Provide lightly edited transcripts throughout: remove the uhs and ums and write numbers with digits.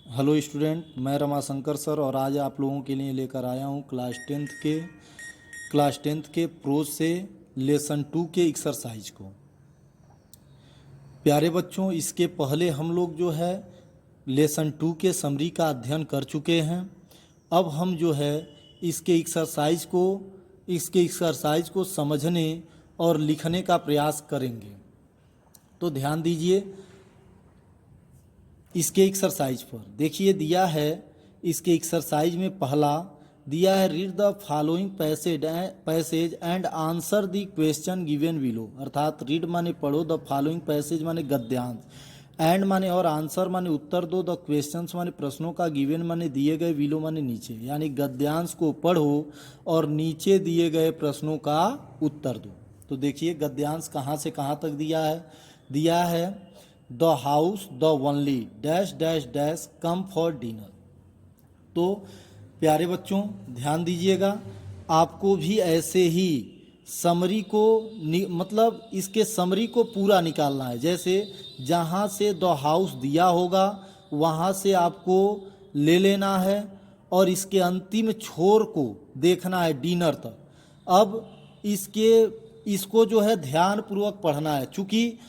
Hello student, मैं Ramashankar sir और आज आप लोगों के लिए लेकर आया हूँ क्लास टेंथ के प्रोज से लेसन 2 के एक्सरसाइज को। प्यारे बच्चों, इसके पहले हम लोग जो है लेसन 2 के समरी का अध्ययन कर चुके हैं। अब हम जो है इसके एक्सरसाइज को समझने और लिखने का प्रयास करेंगे। तो ध्यान दीजिए इसके एक्सरसाइज पर। देखिए दिया है इसके एक्सरसाइज में पहला दिया है, read the following passage and answer the question given below. अर्थात रीड माने पढ़ो, द फॉलोइंग पैसेज माने गद्यांश, एंड माने और आंसर माने उत्तर दो, द क्वेश्चंस माने प्रश्नों का, गिवन माने दिए गए, बिलो माने नीचे। यानी गद्यांश को पढ़ो और नीचे दिए गए प्रश्नों का उत्तर दो। तो देखिए गद्यांश कहाँ से कहाँ तक दिया है the house the only dash dash dash come for dinner. तो प्यारे बच्चों ध्यान दीजिएगा, आपको भी ऐसे ही समरी को मतलब इसके समरी को पूरा निकालना है। जैसे जहाँ से द हाउस दिया होगा वहाँ से आपको ले लेना है और इसके अंतिम छोर को देखना है डिनर तक। अब इसको जो है ध्यान पूर्वक पढ़ना है। चूँकि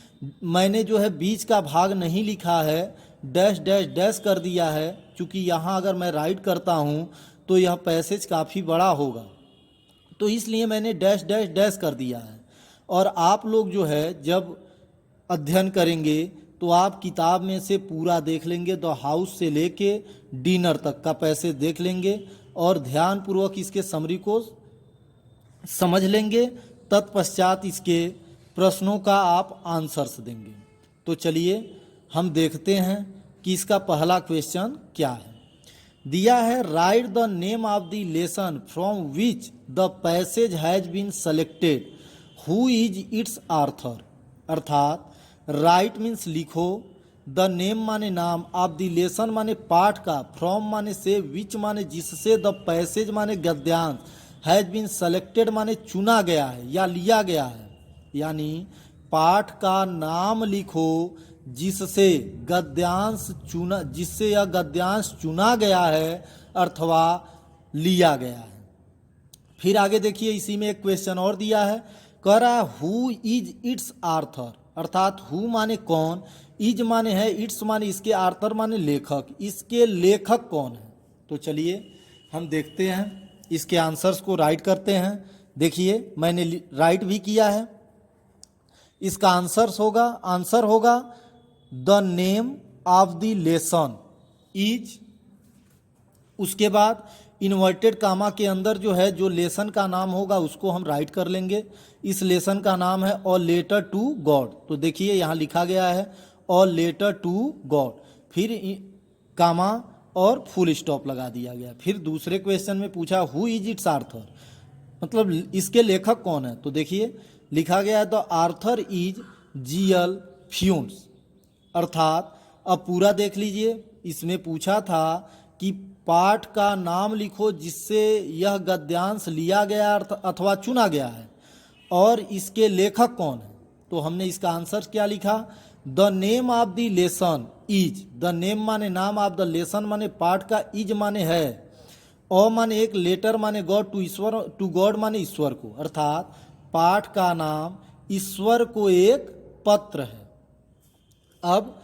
मैंने जो है बीच का भाग नहीं लिखा है, डैश डैश डैश कर दिया है। चूँकि यहाँ अगर मैं राइट करता हूँ तो यह पैसेज काफ़ी बड़ा होगा, तो इसलिए मैंने डैश डैश डैश कर दिया है। और आप लोग जो है जब अध्ययन करेंगे तो आप किताब में से पूरा देख लेंगे, द हाउस से लेके डिनर तक का पैसेज देख लेंगे और ध्यानपूर्वक इसके समरी को समझ लेंगे। तत्पश्चात इसके प्रश्नों का आप आंसर्स देंगे। तो चलिए हम देखते हैं कि इसका पहला क्वेश्चन क्या है। दिया है, write the name of the lesson from which the passage has been selected, who is its author. अर्थात राइट मीन्स लिखो, द नेम माने नाम, ऑफ द लेसन माने पाठ का, फ्रॉम माने से, विच माने जिससे, द पैसेज माने गद्यांश, हैज बीन सेलेक्टेड माने चुना गया है या लिया गया है। यानी पाठ का नाम लिखो जिससे यह गद्यांश चुना गया है अथवा लिया गया है। फिर आगे देखिए, इसी में एक क्वेश्चन और दिया है, कह रहा है हु इज इट्स आर्थर। अर्थात हु माने कौन, इज माने है, इट्स माने इसके, आर्थर माने लेखक। इसके लेखक कौन है? तो चलिए हम देखते हैं, इसके आंसर्स को राइट करते हैं। देखिए मैंने राइट भी किया है। इसका आंसर होगा the name of the lesson is, उसके बाद इन्वर्टेड कामा के अंदर जो है जो लेसन का नाम होगा उसको हम राइट कर लेंगे। इस लेसन का नाम है ऑल लेटर टू गॉड। तो देखिए यहाँ लिखा गया है ऑल लेटर टू गॉड, फिर कामा और फुल स्टॉप लगा दिया गया। फिर दूसरे क्वेश्चन में पूछा हु इज इट्स आर्थर, मतलब इसके लेखक कौन है। तो देखिए लिखा गया है द आर्थर इज जीएल फ्यून्स। अर्थात अब पूरा देख लीजिए, इसमें पूछा था कि पाठ का नाम लिखो जिससे यह गद्यांश लिया गया अथवा चुना गया है और इसके लेखक कौन है। तो हमने इसका आंसर क्या लिखा, the name of the lesson is, the name माने नाम, ऑफ द लेसन माने पाठ का, इज माने है, और माने एक, लेटर माने गॉड, टू गॉड माने ईश्वर को। अर्थात पाठ का नाम ईश्वर को एक पत्र है। अब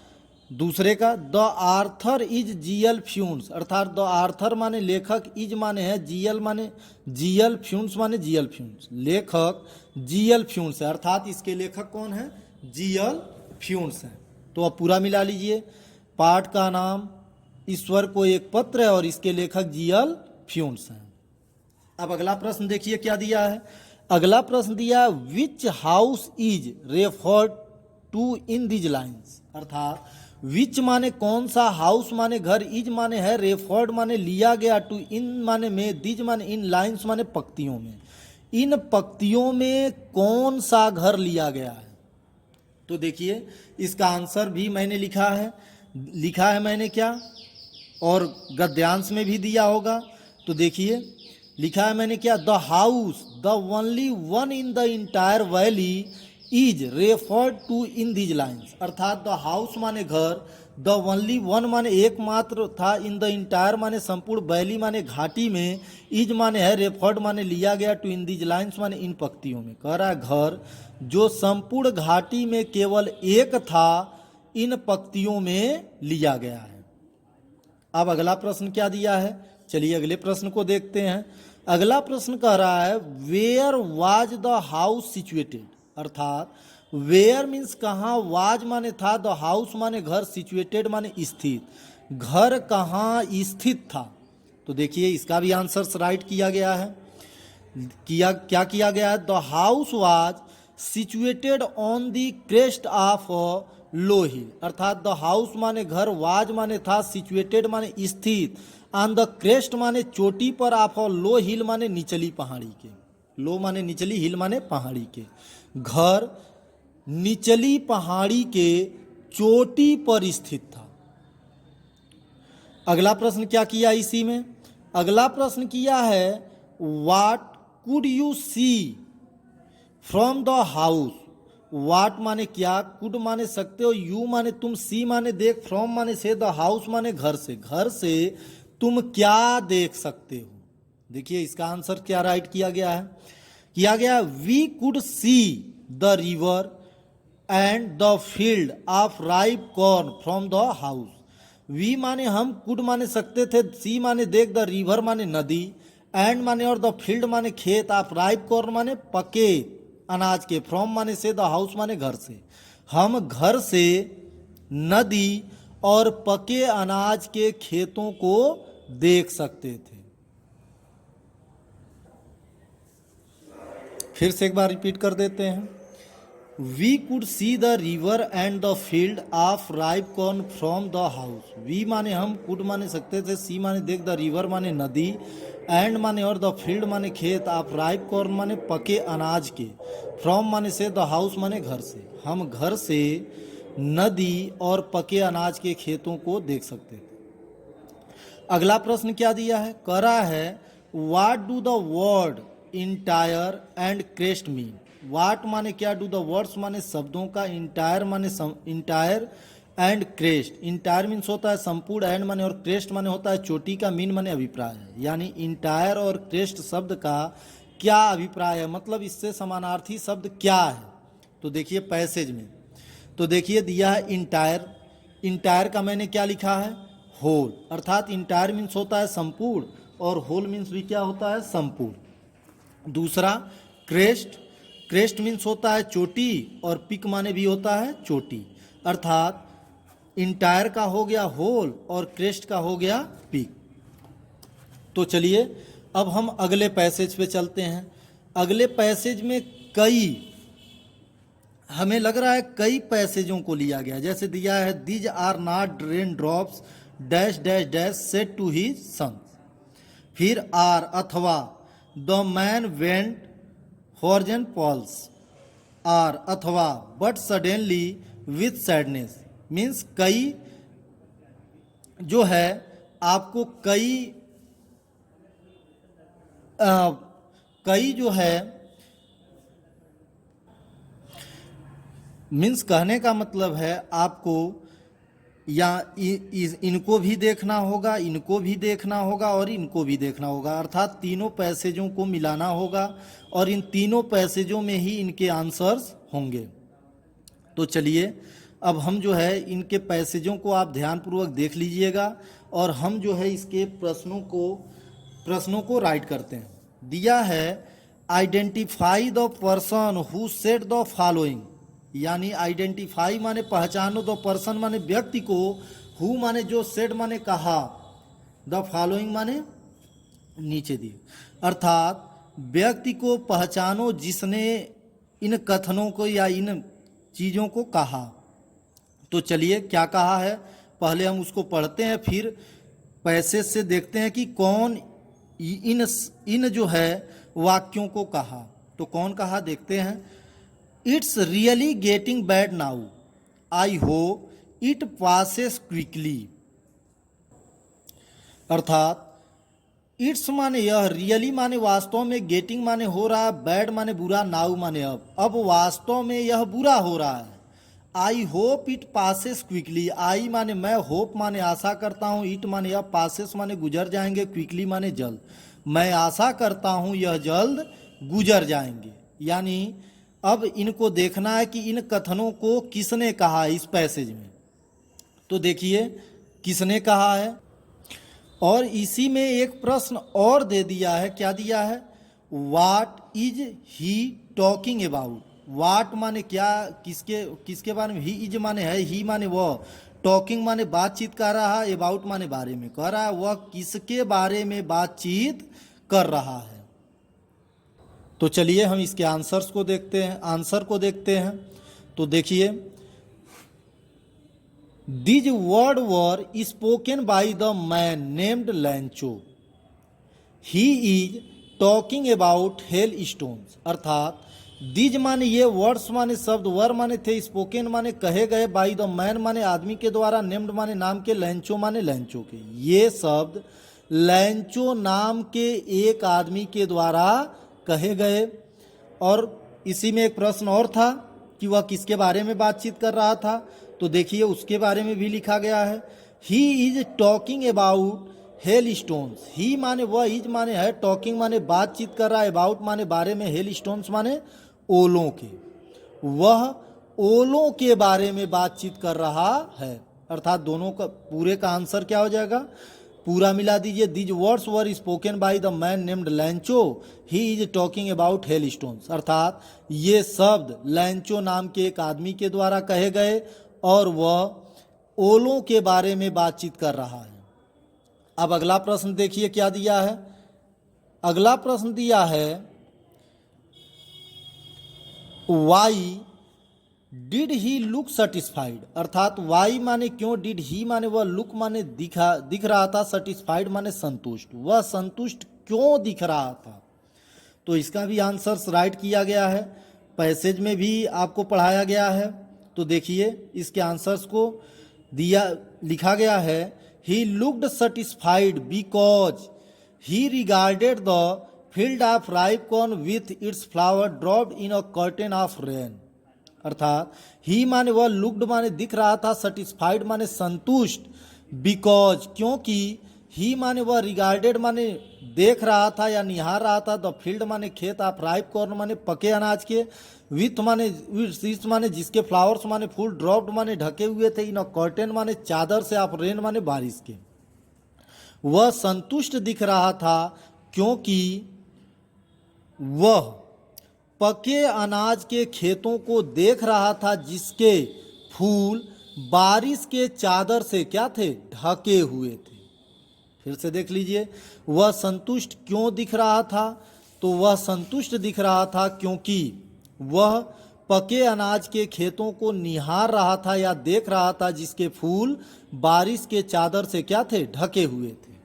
दूसरे का, द आर्थर इज जीएल फ्यून्स। अर्थात द आर्थर माने लेखक, इज माने है, जीएल माने जीएल, फ्यून्स माने जीएल फ्यून्स, लेखक जीएल फ्यून्स है। अर्थात इसके लेखक कौन है, जीएल फ्यून्स हैं। तो अब पूरा मिला लीजिए, पाठ का नाम ईश्वर को एक पत्र है और इसके लेखक जीएल फ्यून्स हैं। अब अगला प्रश्न देखिए क्या दिया है। अगला प्रश्न दिया, which house is referred to in these lines. अर्थात विच माने कौन सा, हाउस माने घर, इज माने है, रेफर्ड माने लिया गया, टू इन माने में, दिज माने इन, लाइन्स माने पंक्तियों में। इन पंक्तियों में कौन सा घर लिया गया है। तो देखिए इसका आंसर भी मैंने लिखा है मैंने क्या, और गद्यांश में भी दिया होगा। तो देखिए लिखा है मैंने क्या, the house the only one in the entire valley is referred to in these lines. अर्थात द हाउस माने घर, द ओनली वन माने एकमात्र था, इन द इंटायर माने संपूर्ण, वैली माने घाटी में, इज माने है, रेफर्ड माने लिया गया, टू इन दीज लाइन्स माने इन पंक्तियों में। कह रहा है घर जो संपूर्ण घाटी में केवल एक था, इन पंक्तियों में लिया गया है। अब अगला प्रश्न क्या दिया है, चलिए अगले प्रश्न को देखते हैं। अगला प्रश्न कह रहा है where was the house situated, अर्थात वेयर मीन्स कहाँ, वाज माने था, द हाउस माने घर, सिचुएटेड माने स्थित, घर कहाँ स्थित था। तो देखिए इसका भी आंसर राइट किया गया है। क्या किया गया है, the house was situated on the crest of low hill, अर्थात द हाउस माने घर, वाज माने था, सिचुएटेड माने स्थित, ऑन द क्रेस्ट माने चोटी पर, ऑफ लो हिल माने निचली पहाड़ी के, लो माने निचली, हिल माने पहाड़ी के, घर निचली पहाड़ी के चोटी पर स्थित था। अगला प्रश्न क्या किया इसी में, अगला प्रश्न किया है what could you see from the house. What माने क्या, कुड माने सकते हो, यू माने तुम, सी माने देख, फ्रॉम माने से, द हाउस माने घर से, घर से तुम क्या देख सकते हो। देखिए इसका आंसर क्या राइट किया गया है, we could see the river and the field of ripe corn from the house. We माने हम, कुड माने सकते थे, सी माने देख, द रिवर माने नदी, एंड माने और, द फील्ड माने खेत, ऑफ राइप कॉर्न माने पके अनाज के, फ्रॉम माने से, द हाउस माने घर से, हम घर से नदी और पके अनाज के खेतों को देख सकते थे। फिर से एक बार रिपीट कर देते हैं, we could see the river and the field of ripe corn from the house. We माने हम, कुड माने सकते थे, सी माने देख, द रिवर माने नदी, एंड माने और, द फील्ड माने खेत, ऑफ राइप कॉर्न माने पके अनाज के, फ्रॉम माने से, द हाउस माने घर से, हम घर से नदी और पके अनाज के खेतों को देख सकते थे। अगला प्रश्न क्या दिया है, कह रहा है what do the word entire and crest mean. What माने क्या, डू द वर्ड्स माने शब्दों का, इंटायर माने entire, and crest, entire means होता है संपूर्ण, एंड माने और, क्रेस्ट माने होता है चोटी का, मीन माने अभिप्राय है, यानी इंटायर और क्रेस्ट शब्द का क्या अभिप्राय है, मतलब इससे समानार्थी शब्द क्या है। तो देखिए पैसेज में, तो देखिए दिया है इंटायर, इंटायर का मैंने क्या लिखा है, होल, अर्थात इंटायर मीन्स होता है संपूर्ण और होल मीन्स भी क्या होता है, संपूर्ण। दूसरा क्रेस्ट, क्रेस्ट मीन्स होता है चोटी और पिक माने भी होता है चोटी, अर्थात इंटायर का हो गया होल और क्रेस्ट का हो गया पिक। तो चलिए अब हम अगले पैसेज पे चलते हैं। अगले पैसेज में कई, हमें लग रहा है कई पैसेजों को लिया गया, जैसे दिया है these are not rain drops dash dash dash said to his son, फिर आर अथवा the man went frozen pearls, or अथवा but suddenly with sadness, means कई जो है आपको कई जो है मीन्स कहने का मतलब है आपको या इनको भी देखना होगा, इनको भी देखना होगा और इनको भी देखना होगा, अर्थात तीनों पैसेजों को मिलाना होगा और इन तीनों पैसेजों में ही इनके आंसर्स होंगे। तो चलिए अब हम जो है इनके पैसेजों को आप ध्यानपूर्वक देख लीजिएगा और हम जो है इसके प्रश्नों को राइट करते हैं। दिया है identify the person who said the following, यानी आइडेंटिफाई माने पहचानो, द पर्सन माने व्यक्ति को, हु माने जो, सेड माने कहा, द फॉलोइंग माने नीचे दिए, अर्थात व्यक्ति को पहचानो जिसने इन कथनों को या इन चीज़ों को कहा। तो चलिए क्या कहा है, पहले हम उसको पढ़ते हैं, फिर पैसेज से देखते हैं कि कौन इन जो है वाक्यों को कहा। तो कौन कहा देखते हैं, it's really getting bad now, I hope it passes quickly, अर्थात इट्स माने यह, रियली माने वास्तव में, गेटिंग माने हो रहा है, बैड माने बुरा, नाउ माने अब वास्तव में यह बुरा हो रहा है, I hope it passes quickly. I माने मैं, होप माने आशा करता हूँ, इट माने यह, पासेस माने गुजर जाएंगे, क्विकली माने जल्द। मैं आशा करता हूँ यह जल्द गुजर जाएंगे। यानी अब इनको देखना है कि इन कथनों को किसने कहा इस पैसेज में। तो देखिए किसने कहा है, और इसी में एक प्रश्न और दे दिया है। क्या दिया है? What is he talking about. What माने क्या, किसके किसके बारे में। ही इज माने है, ही माने वह, टॉकिंग माने बातचीत कर रहा है, अबाउट माने बारे में। कह रहा है वह किसके बारे में बातचीत कर रहा है। तो चलिए हम इसके आंसर्स को देखते हैं, आंसर को देखते हैं। तो देखिए, these word were spoken by the man named लैंचो। He is talking about hail stones. अर्थात दिज माने ये, वर्ड्स माने शब्द, वर माने थे, स्पोकन माने कहे गए, बाय द मैन माने आदमी के द्वारा, नेम्ड माने नाम के, लैंचो माने लैंचो के। ये शब्द लैंचो नाम के एक आदमी के द्वारा कहे गए। और इसी में एक प्रश्न और था कि वह किसके बारे में बातचीत कर रहा था। तो देखिए उसके बारे में भी लिखा गया है। He is talking about hail stones. He माने वह, इज माने है, टॉकिंग माने बातचीत कर रहा है, अबाउट माने बारे में, हेल स्टोन्स माने ओलों के। वह ओलों के बारे में बातचीत कर रहा है। अर्थात दोनों का पूरे का आंसर क्या हो जाएगा, पूरा मिला दीजिए। These words were spoken by the man named लैंचो, he is talking about hail stones. अर्थात ये शब्द लैंचो नाम के एक आदमी के द्वारा कहे गए और वह ओलों के बारे में बातचीत कर रहा है। अब अगला प्रश्न देखिए क्या दिया है। अगला प्रश्न दिया है, why did he look satisfied. अर्थात वाई माने क्यों, डिड ही माने वह, लुक माने दिख रहा था, सेटिस्फाइड माने संतुष्ट। वह संतुष्ट क्यों दिख रहा था। तो इसका भी आंसर्स राइट किया गया है, पैसेज में भी आपको पढ़ाया गया है। तो देखिए इसके आंसर्स को दिया, लिखा गया है, he looked satisfied because he regarded the field of ripe corn with its flower dropped in a curtain of rain. अर्थात ही माने वह, लुक्ड माने दिख रहा था, सेटिस्फाइड माने संतुष्ट, बिकॉज क्योंकि, ही माने वह, रिगार्डेड माने देख रहा था या निहार रहा था, द फील्ड माने खेत, ऑफ राइप कॉर्न माने पके अनाज के, विथ माने जिसके, फ्लावर्स माने फूल, ड्रॉप्ड माने ढके हुए थे, इन अ कर्टेन माने चादर से, ऑफ रेन माने बारिश के। वह संतुष्ट दिख रहा था क्योंकि वह पके अनाज के खेतों को देख रहा था जिसके फूल बारिश के चादर से क्या थे, ढके हुए थे। फिर से देख लीजिए, वह संतुष्ट क्यों दिख रहा था। तो वह संतुष्ट दिख रहा था क्योंकि वह पके अनाज के खेतों को निहार रहा था या देख रहा था जिसके फूल बारिश के चादर से क्या थे, ढके हुए थे।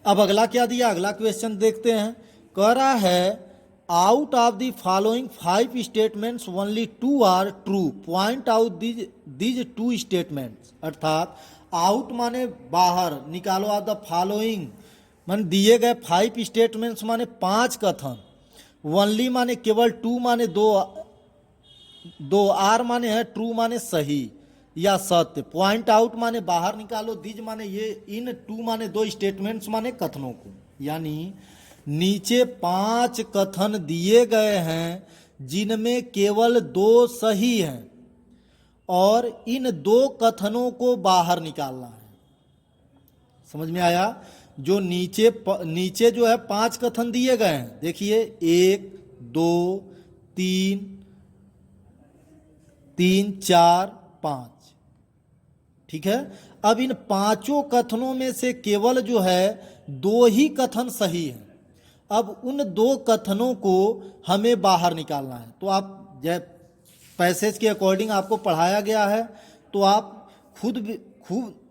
अब अगला क्या दिया, अगला क्वेश्चन देखते हैं। कह रहा है, out of the following 5 statements only 2 are true, point out these 2 statements. अर्थात आउट माने बाहर, निकालो ऑफ द फॉलोइंग माने दिए गए 5 स्टेटमेंट्स माने 5 कथन, ओनली माने केवल, 2 माने दो, आर माने है, ट्रू माने सही या सत्य, पॉइंट आउट माने बाहर निकालो, दीज माने ये, इन 2 माने 2 स्टेटमेंट्स माने कथनों को। यानी नीचे 5 कथन दिए गए हैं जिनमें केवल 2 सही हैं और इन 2 कथनों को बाहर निकालना है। समझ में आया। जो नीचे जो है 5 कथन दिए गए हैं, देखिए 1 2 3 4 5, ठीक है। अब इन 5 कथनों में से केवल जो है 2 ही कथन सही है। अब उन 2 कथनों को हमें बाहर निकालना है। तो आप पैसेज के अकॉर्डिंग आपको पढ़ाया गया है, तो आप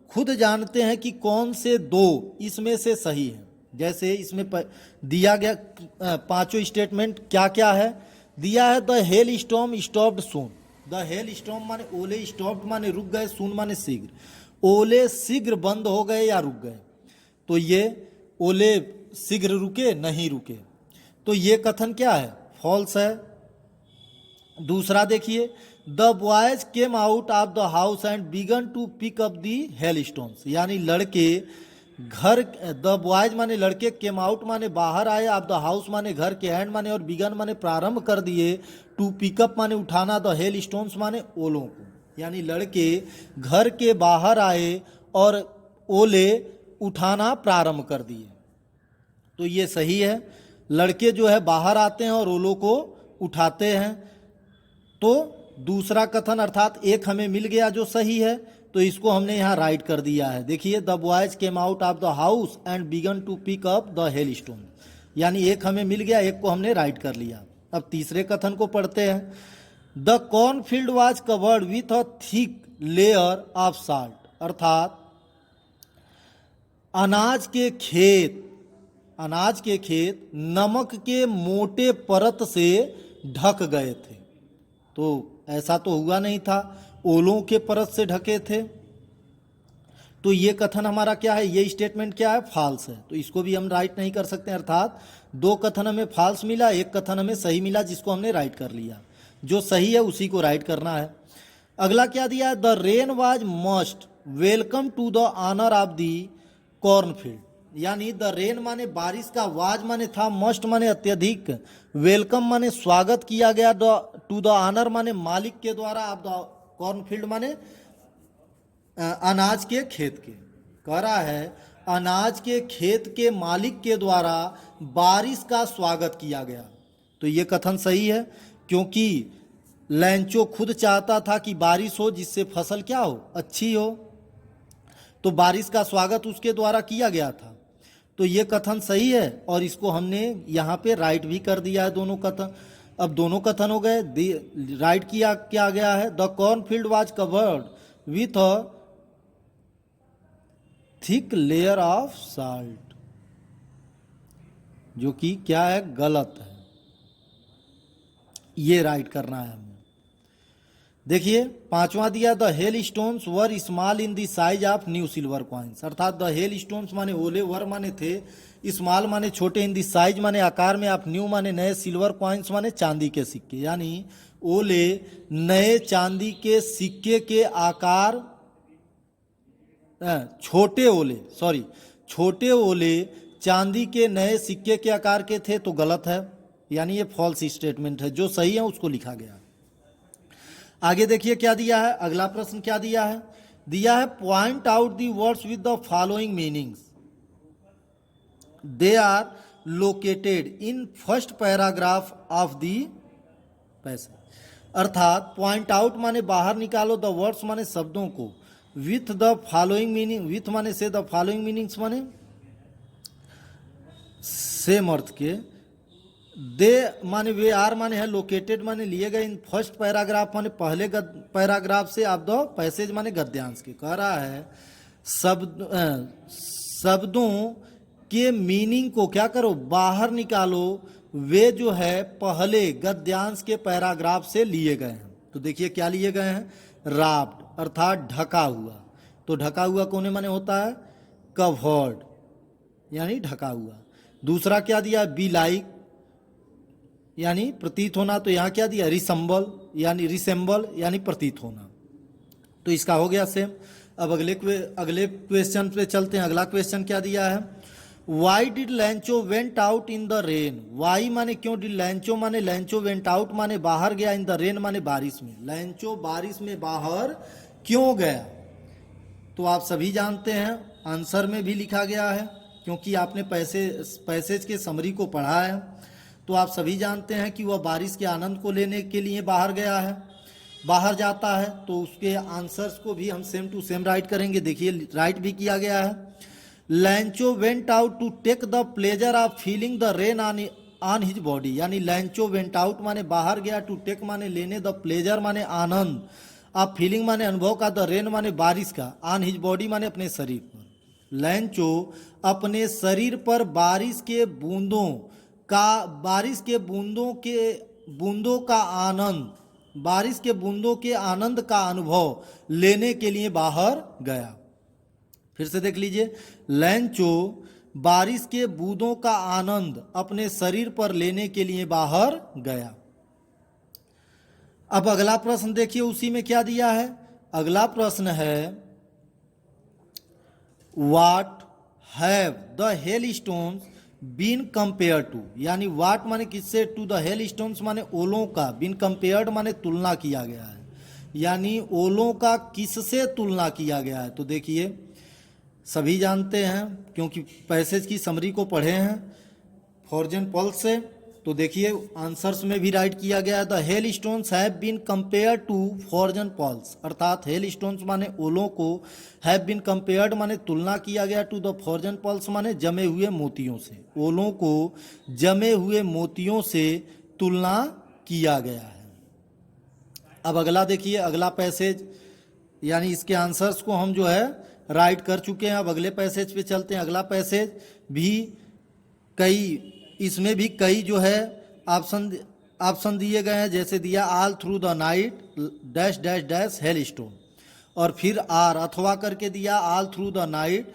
खुद जानते हैं कि कौन से 2 इसमें से सही है। जैसे इसमें दिया गया 5 स्टेटमेंट क्या क्या है, दिया है, the hello storm stopped soon. The hell storm माने ओले, स्टॉप्ड माने रुक गए, सून माने शीघ्र। ओले शीघ्र बंद हो गए या रुक गए। तो ये ओले शीघ्र रुके, नहीं रुके। तो ये कथन क्या है, फॉल्स है। दूसरा देखिए, the boys came out of the house and began to pick up the hail stones, यानी लड़के घर, द बॉयज माने लड़के, केम आउट माने बाहर आए, ऑफ द हाउस माने घर के, एंड माने और बिगन माने प्रारंभ कर दिए, टू पिकअप माने उठाना, द हेल स्टोन्स माने ओलों को, यानी लड़के घर के बाहर आए और ओले उठाना प्रारंभ कर दिए। तो ये सही है, लड़के जो है बाहर आते हैं और ओलों को उठाते हैं। तो दूसरा कथन अर्थात एक हमें मिल गया जो सही है, तो इसको हमने यहाँ राइट कर दिया है। देखिए, the boys came out of the house and began to pick up the hail stone, यानी एक हमें मिल गया, एक को हमने राइट कर लिया। अब तीसरे कथन को पढ़ते हैं। The cornfield was covered with a thick layer of salt, अर्थात अनाज के खेत नमक के मोटे परत से ढक गए थे। तो ऐसा तो हुआ नहीं था, ओलों के परत से ढके थे। तो ये कथन हमारा क्या है, ये स्टेटमेंट क्या है, फॉल्स है। तो इसको भी हम राइट नहीं कर सकते, अर्थात दो कथन हमें फॉल्स मिला, एक कथन हमें सही मिला, जिसको हमने राइट कर लिया। जो सही है उसी को राइट करना है। अगला क्या दिया है, the rain was must welcome to the owner of the cornfield, यानी द रेन माने बारिश का, वाज माने था, मस्ट माने अत्यधिक, वेलकम माने स्वागत किया गया, टू द ऑनर माने मालिक के द्वारा, ऑफ द कॉर्नफील्ड माने अनाज के खेत के। कह रहा है अनाज के खेत के मालिक के द्वारा बारिश का स्वागत किया गया। तो ये कथन सही है, क्योंकि लैंचो खुद चाहता था कि बारिश हो, जिससे फसल क्या हो, अच्छी हो। तो बारिश का स्वागत उसके द्वारा किया गया था। तो ये कथन सही है, और इसको हमने यहाँ पे राइट भी कर दिया है दोनों कथन। अब दोनों कथन हो गए, राइट किया क्या गया है, the cornfield was covered with a thick layer of salt, जो कि क्या है, गलत है। ये राइट करना है हमें। देखिए, पांचवा दिया, the hail stones were small in the size of new silver coins, अर्थात द हेल स्टोन्स माने ओले, वर माने थे, स्मॉल माने छोटे, इन द साइज माने आकार में, ऑफ न्यू माने नए, सिल्वर कॉइन्स माने चांदी के सिक्के, यानी ओले नए चांदी के सिक्के के आकार, छोटे ओले चांदी के नए सिक्के के आकार के थे। तो गलत है, यानी ये फॉल्स स्टेटमेंट है। जो सही है उसको लिखा गया। आगे देखिए क्या दिया है, अगला प्रश्न क्या दिया है, point out the words with the following meanings, they are located in first paragraph of the passage, अर्थात पॉइंट आउट माने बाहर निकालो, द वर्ड्स माने शब्दों को, with the following meaning, with माने से, द फॉलोइंग मीनिंग्स माने सेम अर्थ के, दे माने वे, आर माने है, लोकेटेड माने लिए गए, इन फर्स्ट पैराग्राफ माने पहले पैराग्राफ से, आप दो पैसेज माने गद्यांश के। कह रहा है शब्दों के मीनिंग को क्या करो, बाहर निकालो, वे जो है पहले गद्यांश के पैराग्राफ से लिए गए हैं। तो देखिए क्या लिए गए हैं, राफ्ट अर्थात ढका हुआ। तो ढका हुआ कोने माने होता है, कवर्ड, यानी ढका हुआ। दूसरा क्या दिया, बी लाइक, यानी प्रतीत होना। तो यहाँ क्या दिया, रिसेंबल यानी प्रतीत होना। तो इसका हो गया सेम। अब अगले क्वेश्चन पे चलते हैं। अगला क्वेश्चन क्या दिया है, why did Lencho went out in the rain, why माने क्यों, डिड लैंचो माने लैंचो, वेंट आउट माने बाहर गया, इन द रेन माने बारिश में, लैंचो बारिश में बाहर क्यों गया। तो आप सभी जानते हैं, आंसर में भी लिखा गया है, क्योंकि आपने पैसेज के समरी को पढ़ा है। तो आप सभी जानते हैं कि वह बारिश के आनंद को लेने के लिए बाहर गया है, बाहर जाता है। तो उसके आंसर्स को भी हम सेम टू सेम राइट करेंगे। देखिए राइट भी किया गया है, Lencho went out to take the pleasure of feeling the rain on his body, यानी लैंचो वेंट आउट माने बाहर गया, टू टेक माने लेने, द प्लेजर माने आनंद, ऑफ फीलिंग माने अनुभव का, द रेन माने बारिश का, ऑन हिज बॉडी माने अपने शरीर पर। लैंचो अपने शरीर पर बारिश के बूंदों के आनंद का अनुभव लेने के लिए बाहर गया। फिर से देख लीजिए, लैंचो बारिश के बूंदों का आनंद अपने शरीर पर लेने के लिए बाहर गया। अब अगला प्रश्न देखिए, उसी में क्या दिया है। अगला प्रश्न है what have the hail stones been compare to, यानी व्हाट माने किससे, टू द हेल स्टोन्स माने ओलों का, बीन कंपेयर्ड माने तुलना किया गया है, यानी ओलों का किससे तुलना किया गया है। तो देखिए सभी जानते हैं क्योंकि पैसेज की समरी को पढ़े हैं, फॉर्जन पल्स से। तो देखिए आंसर्स में भी राइट किया गया है, the hail stones have been compare to frozen pearls, अर्थात हेल स्टोन्स माने ओलों को, हैव बीन कंपेयर्ड माने तुलना किया गया, टू द फॉर्जन पल्स माने जमे हुए मोतियों से, ओलों को जमे हुए मोतियों से तुलना किया गया है। अब अगला देखिए, अगला पैसेज यानी इसके आंसर्स को हम जो है राइट कर चुके हैं। अब अगले पैसेज पे चलते हैं। अगला पैसेज भी कई, इसमें भी कई जो है ऑप्शन दिए गए हैं, जैसे दिया all through the night dash dash dash hail stone, और फिर आर अथवा करके दिया all through the night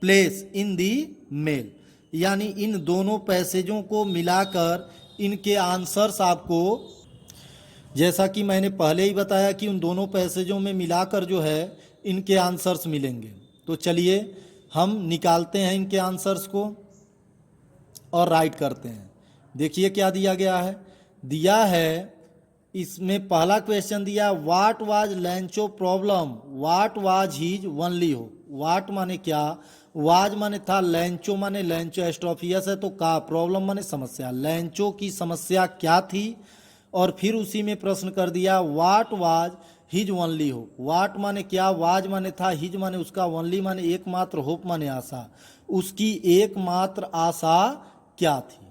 place in the mail, यानी इन दोनों पैसेजों को मिलाकर इनके आंसर्स आपको, जैसा कि मैंने पहले ही बताया कि उन दोनों पैसेजों में मिलाकर जो है इनके आंसर्स मिलेंगे। तो चलिए हम निकालते हैं इनके आंसर्स को और राइट करते हैं। देखिए क्या दिया गया है। दिया है इसमें पहला क्वेश्चन दिया, what was लैंचो problem, what was his only हो। व्हाट माने क्या, वाज माने था, लैंचो माने लैंचो एस्ट्रोफियस है तो का, प्रॉब्लम माने समस्या, लैंचो की समस्या क्या थी। और फिर उसी में प्रश्न कर दिया व्हाट वाज हिज ओनली हो। व्हाट माने क्या, वाज माने था, हिज माने उसका, ओनली माने एकमात्र, होप माने आशा, उसकी एकमात्र आशा क्या थी।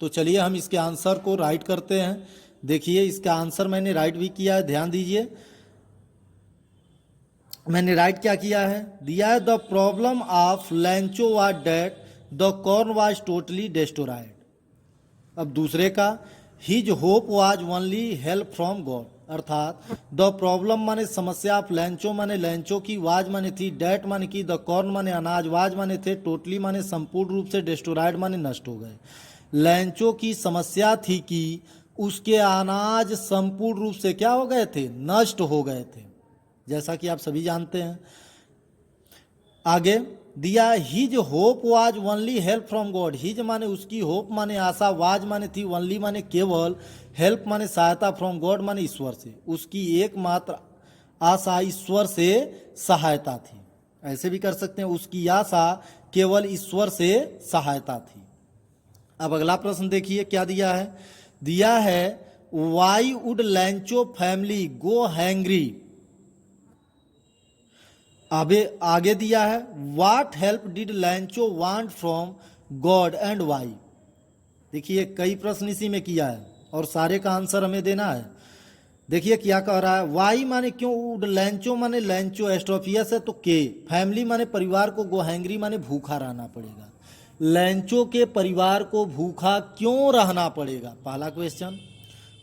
तो चलिए हम इसके आंसर को राइट करते हैं। देखिए इसका आंसर मैंने राइट भी किया है, ध्यान दीजिए मैंने राइट क्या किया है। दिया है the problem of Lencho was that the corn was totally destroyed. अब दूसरे का, his hope was only help from God, अर्थात द प्रॉब्लम माने समस्या, ऑफ लैंचो माने लैंचो की, वाज माने थी, डेट माने की, द कॉर्न माने अनाज, वाज माने थे, टोटली माने संपूर्ण रूप से, डिस्ट्रॉयड माने नष्ट हो गए। लैंचो की समस्या थी कि उसके अनाज संपूर्ण रूप से क्या हो गए थे, नष्ट हो गए थे, जैसा कि आप सभी जानते हैं। आगे दिया his hope was only help from God, his माने उसकी, होप माने आशा, वाज माने थी, ओनली माने केवल, हेल्प माने सहायता, फ्रॉम गॉड माने ईश्वर से, उसकी एकमात्र आशा ईश्वर से सहायता थी। ऐसे भी कर सकते हैं, उसकी आशा केवल ईश्वर से सहायता थी। अब अगला प्रश्न देखिए क्या दिया है। दिया है why would Lencho family go hungry. अबे आगे दिया है what help did Lencho want from God and why. देखिए कई प्रश्न इसी में किया है और सारे का आंसर हमें देना है। देखिए क्या कह रहा है, वाई माने क्यों, वुड लैंचो माने लैंचो एस्ट्रोफियस है तो के, फैमिली माने परिवार को, गो हैंग्री माने भूखा रहना पड़ेगा। लैंचो के परिवार को भूखा क्यों रहना पड़ेगा, पहला क्वेश्चन।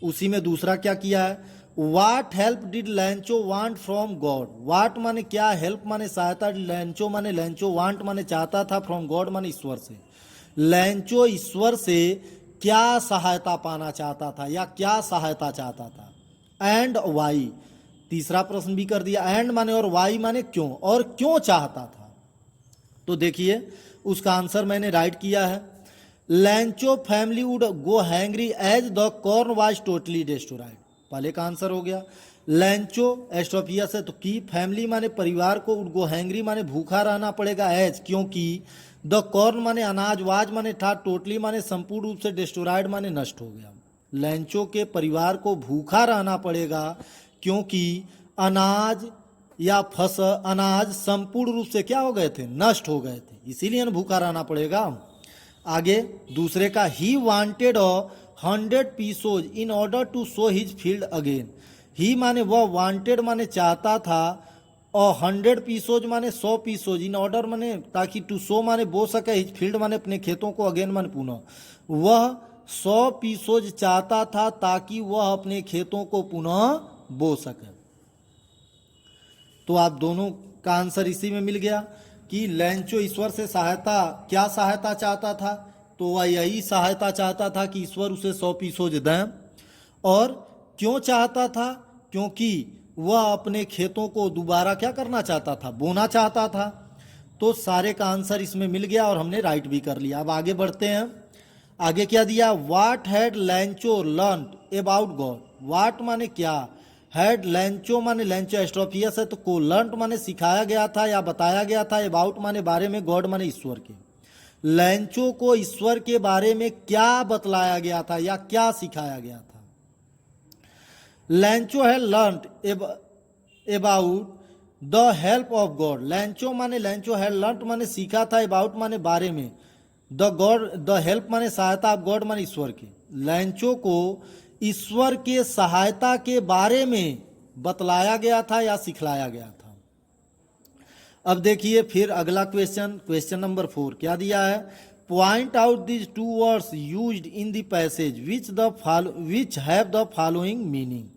उसी में दूसरा क्या किया है, what help did Lencho want from God. What माने क्या, हेल्प माने सहायता, लैंचो माने लैंचो, वांट माने चाहता था, फ्रॉम गॉड माने ईश्वर से। लैंचो ईश्वर से क्या सहायता पाना चाहता था या क्या सहायता चाहता था। एंड वाई, तीसरा प्रश्न भी कर दिया, एंड माने और वाई माने क्यों, और क्यों चाहता था। तो देखिए उसका आंसर मैंने राइट किया है, Lencho family would go hungry as the corn was totally destroyed. पहले का आंसर हो गया, लैंचो एस्ट्रोफियस है तो की, फैमिली माने परिवार को, वुड गो हैंग्री माने भूखा रहना पड़ेगा, एज क्योंकि, द कॉर्न माने अनाज, वाज माने था, टोटली माने संपूर्ण रूप से, डिस्ट्रॉयड माने नष्ट हो गया। लैंचो के परिवार को भूखा रहना पड़ेगा क्योंकि अनाज या अनाज संपूर्ण रूप से क्या हो गए थे, नष्ट हो गए थे, इसीलिए भूखा रहना पड़ेगा। आगे दूसरे का, he wanted 100 pesos in order to sow his field again. He माने वह, वांटेड माने चाहता था, और 100 पीसोज माने 100 पीसोज, इन ऑर्डर माने ताकि, टू सो माने बो सके, हिज फील्ड माने अपने खेतों को, अगेन माने पुनः, वह 100 पीसोज चाहता था ताकि वह अपने खेतों को पुनः बो सके। तो आप दोनों का आंसर इसी में मिल गया कि लैंचो ईश्वर से सहायता, क्या सहायता चाहता था, तो वह यही सहायता चाहता था कि ईश्वर उसे 100 पीसोज दें। और क्यों चाहता था? क्योंकि वह अपने खेतों को दोबारा क्या करना चाहता था? बोना चाहता था। तो सारे का आंसर इसमें मिल गया और हमने राइट भी कर लिया। अब आगे बढ़ते हैं। आगे क्या दिया? What had Lencho learn about God. What माने क्या, हैड लैंचो माने लैंचो एस्ट्रोफियस है, तो को लर्न माने सिखाया गया था या बताया गया था, अबाउट माने बारे में, गॉड माने ईश्वर के। लैंचो को ईश्वर के बारे में क्या बतलाया गया था या क्या सिखाया गया था? लैंचो है learn about the help of God. लैंचो माने लैंचो है लर्न माने सीखा था, अबाउट माने बारे में, द गॉड द हेल्प माने सहायता, ऑफ गॉड माने ईश्वर के। लैंचो को ईश्वर के सहायता के बारे में बतलाया गया था या सिखलाया गया था। अब देखिए फिर अगला क्वेश्चन, क्वेश्चन नंबर 4 क्या दिया है? Point out this two words used in the passage which have the following meaning.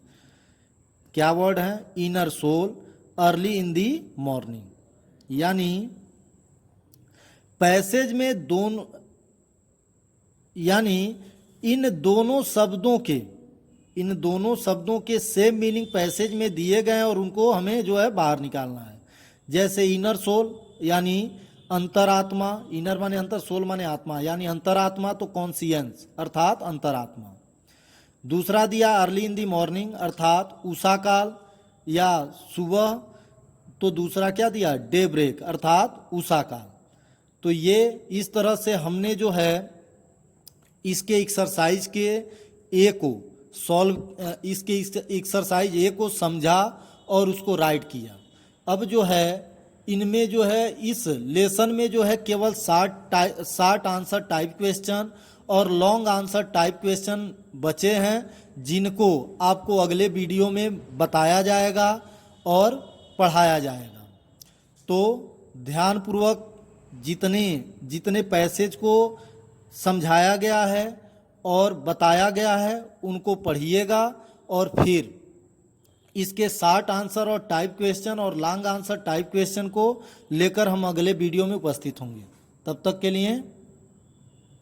क्या वर्ड है? Inner soul, early in the morning. यानी पैसेज में दोनों, यानी इन दोनों शब्दों के सेम मीनिंग पैसेज में दिए गए हैं और उनको हमें जो है बाहर निकालना है। जैसे इनर सोल यानी अंतरात्मा, इनर माने अंतर, सोल माने आत्मा, यानी अंतरात्मा तो कॉन्शियंस अर्थात अंतरात्मा। दूसरा दिया अर्ली इन दी मॉर्निंग अर्थात उषा काल या सुबह, तो दूसरा क्या दिया? डे ब्रेक अर्थात उषा काल। तो ये इस तरह से हमने जो है इसके एक्सरसाइज के ए को सॉल्व, इसके एक्सरसाइज ए को समझा और उसको राइट किया। अब जो है इनमें जो है इस लेसन में जो है केवल शार्ट आंसर टाइप क्वेश्चन और लॉन्ग आंसर टाइप क्वेश्चन बचे हैं, जिनको आपको अगले वीडियो में बताया जाएगा और पढ़ाया जाएगा। तो ध्यानपूर्वक जितने पैसेज को समझाया गया है और बताया गया है उनको पढ़िएगा और फिर इसके शार्ट आंसर और टाइप क्वेश्चन और लॉन्ग आंसर टाइप क्वेश्चन को लेकर हम अगले वीडियो में उपस्थित होंगे। तब तक के लिए